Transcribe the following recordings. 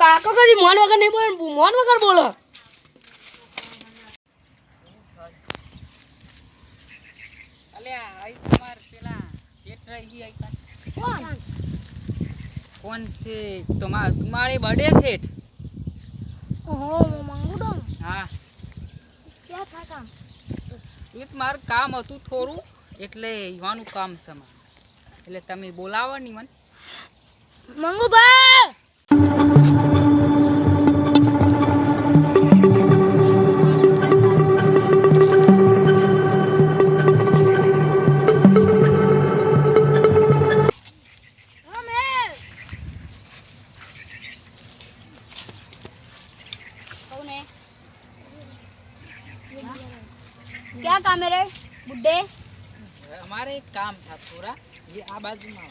કાકો કદી મોન વગર નહીં બોલે, મોન વગર બોલો. અલ્યા આઈ તમાર પેલા શેઠ રહી આઈ કોણ છે तुम्हारे बड़े सेठ? ओहो मंगूडो હા क्या था काम એ મારું કામ હતું થોડું એટલે ઈવાનું કામ છે મારું. એટલે તમે બોલાવો ની મને. मंगूबा क्या काम है रे बुड्ढे? हमारे एक काम था थोड़ा. ये आ बाजू में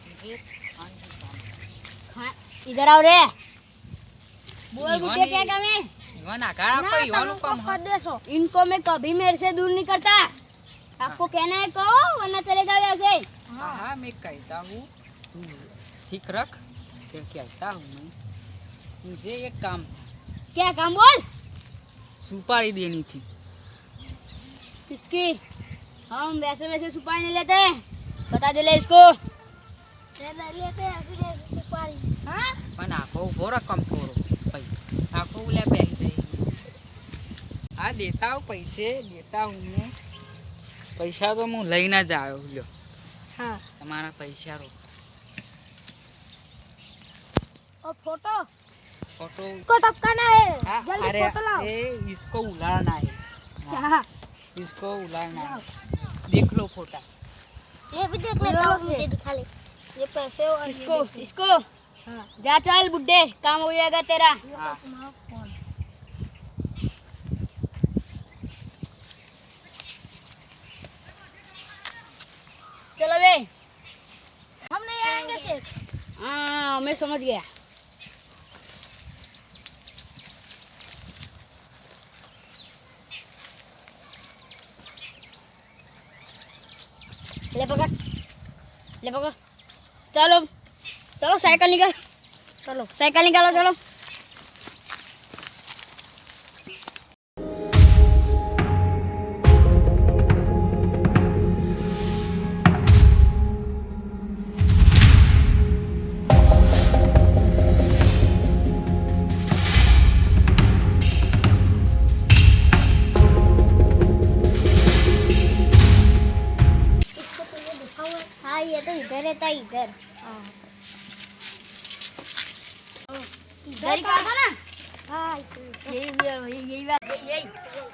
मुझे खाने का काम था. इधर आओ रे. बोल बुड्ढे क्या काम है? ईवान आगाड़ा कोई ईवानु काम है. देशो इनको मैं कभी मेरे से दूर नहीं करता. आपको कहना है कहो वरना चले जाओ ऐसे. हाँ हाँ मैं कहता हूँ तू ठीक रख. क्या कहता हूँ मैं मुझे एक काम था. क्या काम बोल? सुपारी देनी थी. किसकी? हम वैसे वैसे सुपारी नहीं लेते. बता दे ले इसको. लेते ऐसे सुपारी. हाँ? પણ આખો ઉભો રકમ થોડો ભાઈ આખો ઉલે બેસી જઈ. આ દેતા હું પૈસે દેતા હું मैं. પૈસા તો હું લઈને જ આવ્યો લ્યો. हाँ. તમારા પૈસા રો. और फोटो फोटो को टपकाना है. हाँ, जल्दी अरे फोटो लाओ. ये इसको उलाड़ना है. क्या? इसको उलाड़ना है. देख लो फोटा. ये भी देख लेता हूँ. मुझे दिखा ले. ये पैसे और इसको हाँ. जा चल बुड्ढे काम हो जाएगा तेरा. हाँ. चलो बे. हम नहीं आएंगे सेठ. हाँ मैं समझ गया. ले पकड़ चलो चलो साइकिल निकाल. चलो साइकिल निकालो चलो. हाँ ये तो इधर रहता है इधर. इधर ही कहा था ना. हाँ यही बात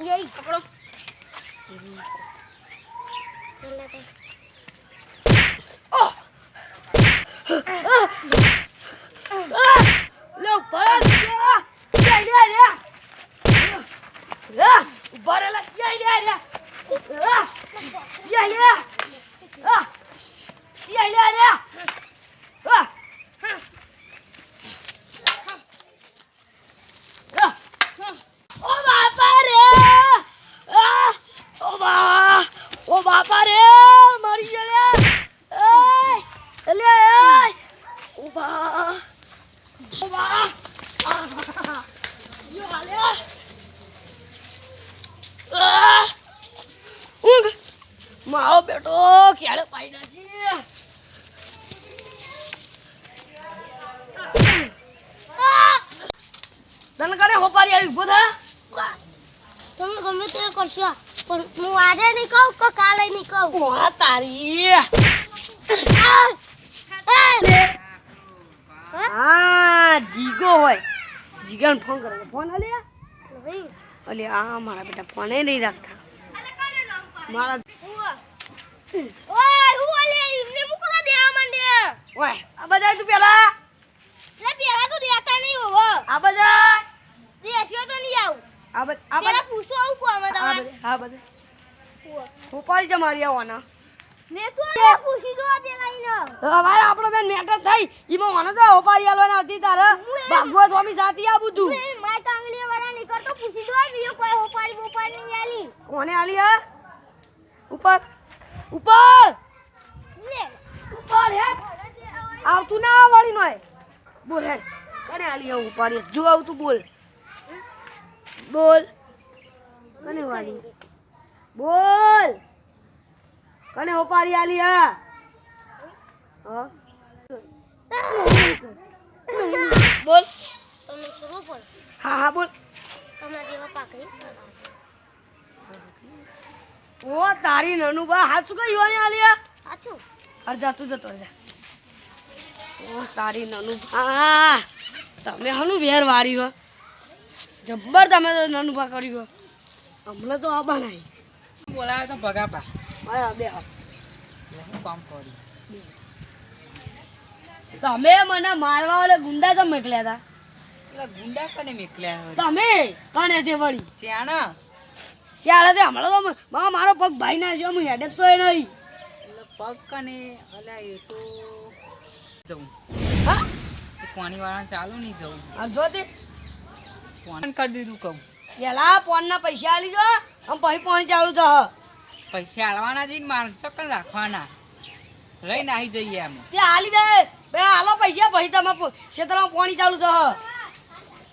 यही पकड़ो. लोग ओ बापा रे मरी गया. ले ओ बा यो हाले ઊંઘ મારો બેટો ક્યારે પાઈ નાસી. તને કરે હોપારી આવી ઉભો થા. તમે ગમે તે કરશો પણ હું આજે નહીં કહું કે કાલે નહીં કહું. વાહ તારી. હા જીગો હોય. જીગાને ફોન કરે. ફોન આલ્યા અલે આ મારા બેટા ફોને નહીં રાખતા. મારા ઓય હું આલે એમને મુકરા દેવા માંડે. ઓય આ બધા તું પેલા તો દેતા નહીં હોવો. આ બધા દેખ્યો તો નહીં આવું. આ પેલા પૂછો આવું કોમ તમારે. હા બધા હોપારી જ મારી આવવાના. મેં તો પૂછી દો પેલા ઈને. હવે આપણો બેન મેટર થઈ ઈમાં મને તો હોપારી આલવાના હતી તારે ભાગવત સ્વામી સાથી આબુ તું. માય કાંગલી વાળા નીકળતો પૂછી દો બીજો કોઈ હોપારી નહીં આલી. કોને આલી હે? ઉપર લે ઉપર હે આવતું ના વાળી નોય. બોલ હેડ કને આલી હું ઉપાડી જો આવ તું બોલ બોલ કને વાલી બોલ કને ઉપાડી આલી હા બોલ તમને શરૂ પર હા હા બોલ તમારા જેવા પાકડી ઓ તારી નનુ બા હાથ શું કઈ યોની આલિયા સાચું અરજા તું જતો અરજા ઓ તારી નનુ બા તમે હનું વેર વારી હો જબ્બર તમે તો નનુ બા કર્યું હો હમણાં તો આ બનાવી બોલાવે તો ભગાપા હા બે હા હું કામ કર્યું તમે મને મારવા વાળા ગુંડા તો મોકલ્યા હતા એટલે ગુંડા કને મેકલ્યા તમે કને છે વળી ચાણા ચાલે તે હમણાં તો મારો પગ ભાઈ ના છે હું હેડે તો નહીં એટલે પગ કને અલ્યા એ તો જવું હા એ પાણી વાળા ચાલુ નહીં જવું અરજો તે ફોન કરી દીધું કહું પેલા ફોન ના પૈસા આલી જો આમ પછી પાણી ચાલુ છે પૈસા આલવાના જઈને મારે ચક્કર રાખવાના લઈને આવી જઈએ અમે તે આલી દે બે આલો પૈસા પછી તમે ક્ષેત્રમાં પાણી ચાલુ છે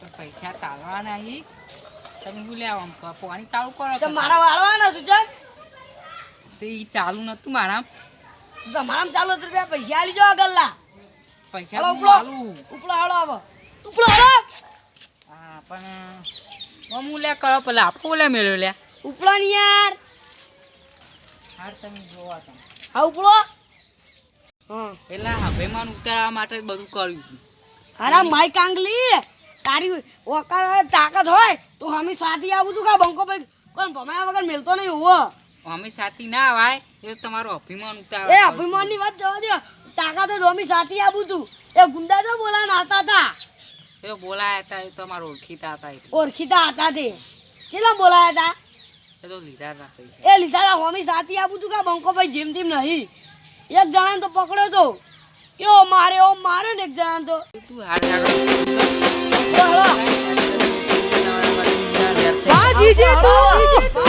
તો પૈસા તાલવાના અહીં તમે શું લેવા આમ પાણી ચાલુ કરો ચમ મારા વાળવાના છું ચમ તો એ ચાલુ નતું મારા તમારામાં ચાલુ હતું બે પૈસા આલી જો આગળલા પૈસા હાલો તો ઉપડો આલું ઉપડો હાલો આવો ઉપડો હાલો હા પણ હું લે કરો પેલા આપો લે મેળ્યો લે ઉપડો ને યાર હાર તમે જોવા તમે હા ઉપડો હા પેલા હવેમાન ઉતારવા માટે બધું કર્યું છે અરે માઈ કાંગલી તારી ઓકાર તાકાત હોય તો અમે સાથી આવું તું કા બંકો ભાઈ કોણ ભમાયા વગર મેલતો નહીં હોવો અમે સાથી ના આવાય એ તમારું અભિમાન એ ઉતાર અભિમાનની વાત જવા દે તાકાત હોય તો અમે સાથી આવું તું એ ગુંડા તો બોલાને આવતા હતા એ બોલાયા હતા એ તમારું ઓળખીતા હતા એટલે ઓળખીતા હતા તે ચેલા બોલાયા હતા એ તો લીધા હતા પૈસા એ લીધા હતા હોમી સાથી આવું તું કા બંકો ભાઈ જેમ તેમ નહીં એક જણાને તો પકડ્યો તો ઓ મારે ને એક જણાને તો તું હાર હાર હાલો. હા જીજી